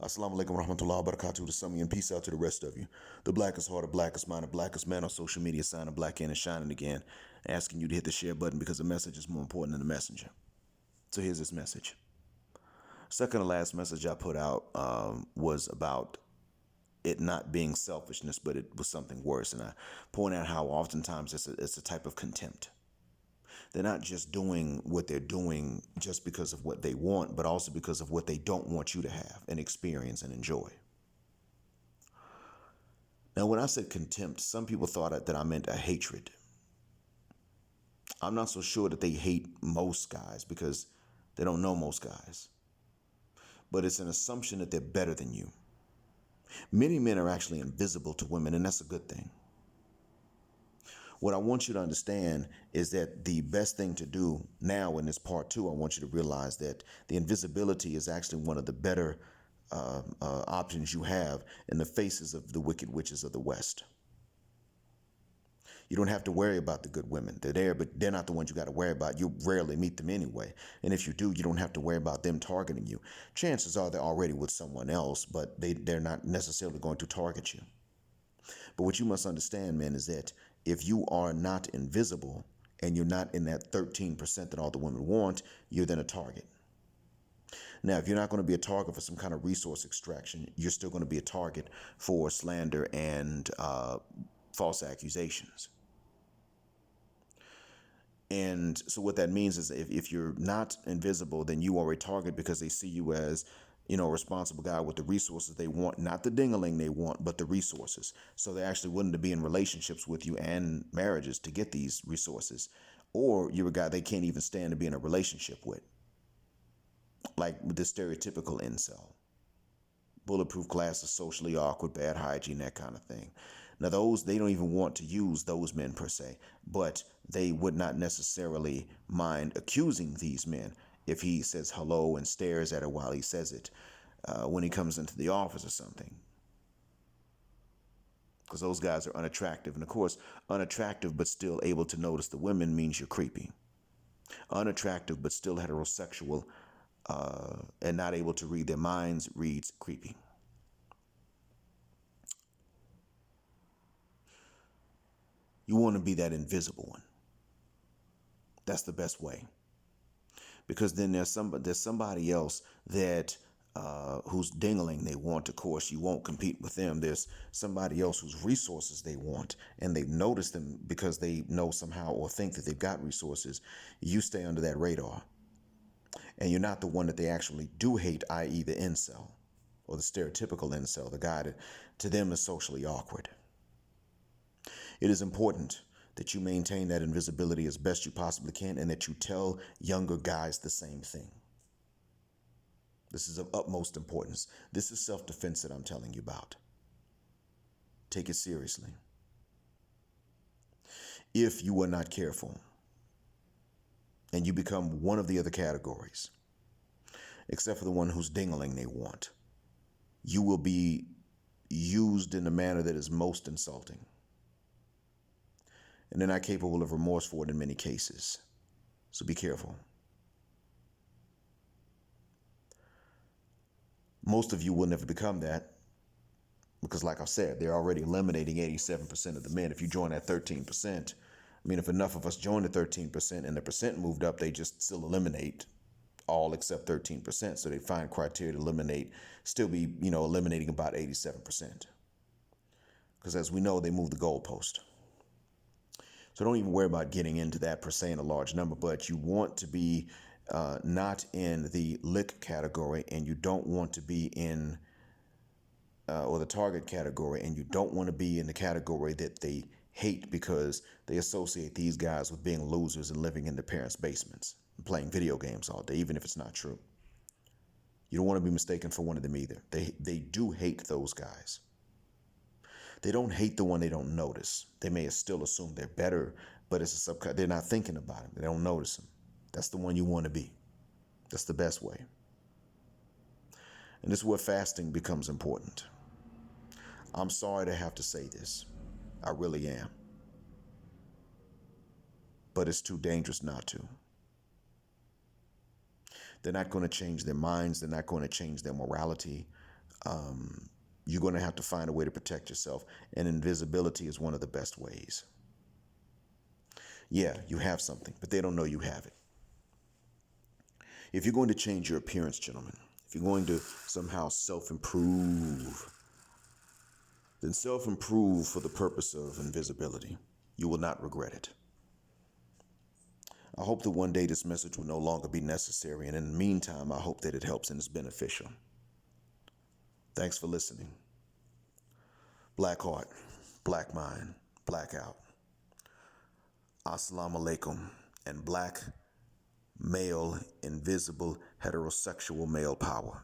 Assalamu alaikum warahmatullahi wabarakatuh to some of you and peace out to the rest of you. The blackest heart, the blackest mind, the blackest man on social media signing black in and shining again, asking you to hit the share button because the message is more important than the messenger. So here's this message. Second to last message I put out was about it not being selfishness, but it was something worse. And I point out how oftentimes it's a type of contempt. They're not just doing what they're doing just because of what they want, but also because of what they don't want you to have and experience and enjoy. Now, when I said contempt, some people thought that I meant a hatred. I'm not so sure that they hate most guys because they don't know most guys. But it's an assumption that they're better than you. Many men are actually invisible to women, and that's a good thing. What I want you to understand is that the best thing to do now in this part two, I want you to realize that the invisibility is actually one of the better options you have in the faces of the wicked witches of the West. You don't have to worry about the good women. They're there, but they're not the ones you got to worry about. You rarely meet them anyway. And if you do, you don't have to worry about them targeting you. Chances are they're already with someone else, but they're not necessarily going to target you. But what you must understand, man, is that if you are not invisible and you're not in that 13% that all the women want, you're then a target. Now, if you're not going to be a target for some kind of resource extraction, you're still going to be a target for slander and false accusations. And so what that means is if you're not invisible, then you are a target because they see you as, a responsible guy with the resources they want, not the ding-a-ling they want, but the resources. So they're actually willing to be in relationships with you and marriages to get these resources. Or you're a guy they can't even stand to be in a relationship with. Like the stereotypical incel. Bulletproof glasses, socially awkward, bad hygiene, that kind of thing. Now they don't even want to use those men per se, but they would not necessarily mind accusing these men if he says hello and stares at her while he says it when he comes into the office or something. Because those guys are unattractive. And of course, unattractive but still able to notice the women means you're creepy. Unattractive but still heterosexual and not able to read their minds reads creepy. You want to be that invisible one. That's the best way. Because then there's somebody else that who's dingling they want. Of course, you won't compete with them. There's somebody else whose resources they want, and they've noticed them because they know somehow or think that they've got resources. You stay under that radar. And you're not the one that they actually do hate, i.e. the incel or the stereotypical incel, the guy that to them is socially awkward. It is important that you maintain that invisibility as best you possibly can and that you tell younger guys the same thing. This is of utmost importance. This is self-defense that I'm telling you about. Take it seriously. If you are not careful and you become one of the other categories, except for the one who's dingling they want, you will be used in a manner that is most insulting. And they're not capable of remorse for it in many cases. So be careful. Most of you will never become that because, like I said, they're already eliminating 87% of the men. If you join that 13%, if enough of us join the 13% and the percent moved up, they just still eliminate all except 13%. So they find criteria to eliminate, still be, eliminating about 87%. Because as we know, they move the goalpost. So don't even worry about getting into that per se in a large number, but you want to be not in the lick category, and you don't want to be in or the target category, and you don't want to be in the category that they hate because they associate these guys with being losers and living in their parents' basements and playing video games all day, even if it's not true. You don't want to be mistaken for one of them either. They do hate those guys. They don't hate the one they don't notice. They may still assume they're better, but it's they're not thinking about him. They don't notice him. That's the one you want to be. That's the best way. And this is where fasting becomes important. I'm sorry to have to say this. I really am. But it's too dangerous not to. They're not going to change their minds. They're not going to change their morality. you're going to have to find a way to protect yourself. And invisibility is one of the best ways. Yeah, you have something, but they don't know you have it. If you're going to change your appearance, gentlemen, if you're going to somehow self-improve, then self-improve for the purpose of invisibility. You will not regret it. I hope that one day this message will no longer be necessary, and in the meantime, I hope that it helps and is beneficial. Thanks for listening. Black heart, black mind, blackout. Assalamu alaikum, and black, male, invisible, heterosexual male power.